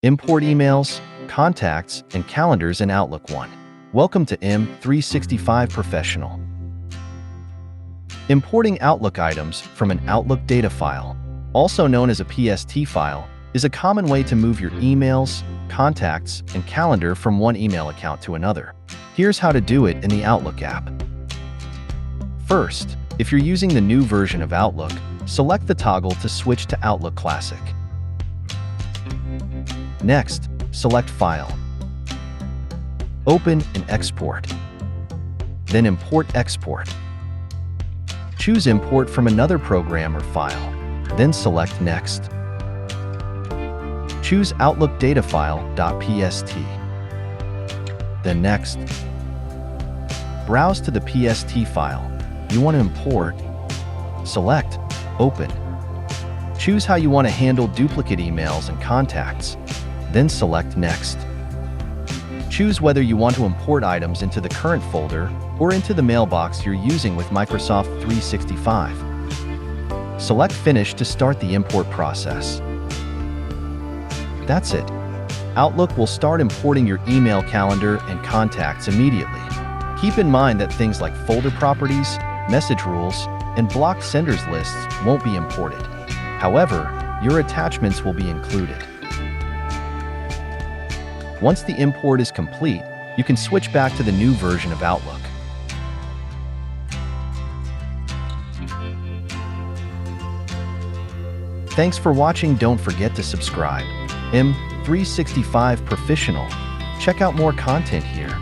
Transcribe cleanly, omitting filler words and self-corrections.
Import emails, contacts, and calendars in Outlook One. Welcome to M365 Professional. Importing Outlook items from an Outlook data file, also known as a PST file, is a common way to move your emails, contacts, and calendar from one email account to another. Here's how to do it in the Outlook app. First, if you're using the new version of Outlook, select the toggle to switch to Outlook Classic. Next, select File. Open and Export. Then Import Export. Choose Import from another program or file. Then select Next. Choose Outlook Data File.pst. Then Next. Browse to the PST file you want to import. Select Open. Choose how you want to handle duplicate emails and contacts. Then select Next. Choose whether you want to import items into the current folder or into the mailbox you're using with Microsoft 365. Select Finish to start the import process. That's it. Outlook will start importing your email calendar and contacts immediately. Keep in mind that things like folder properties, message rules, and blocked senders lists won't be imported. However, your attachments will be included. Once the import is complete, you can switch back to the new version of Outlook. Thanks for watching. Don't forget to subscribe. M365 Professional. Check out more content here.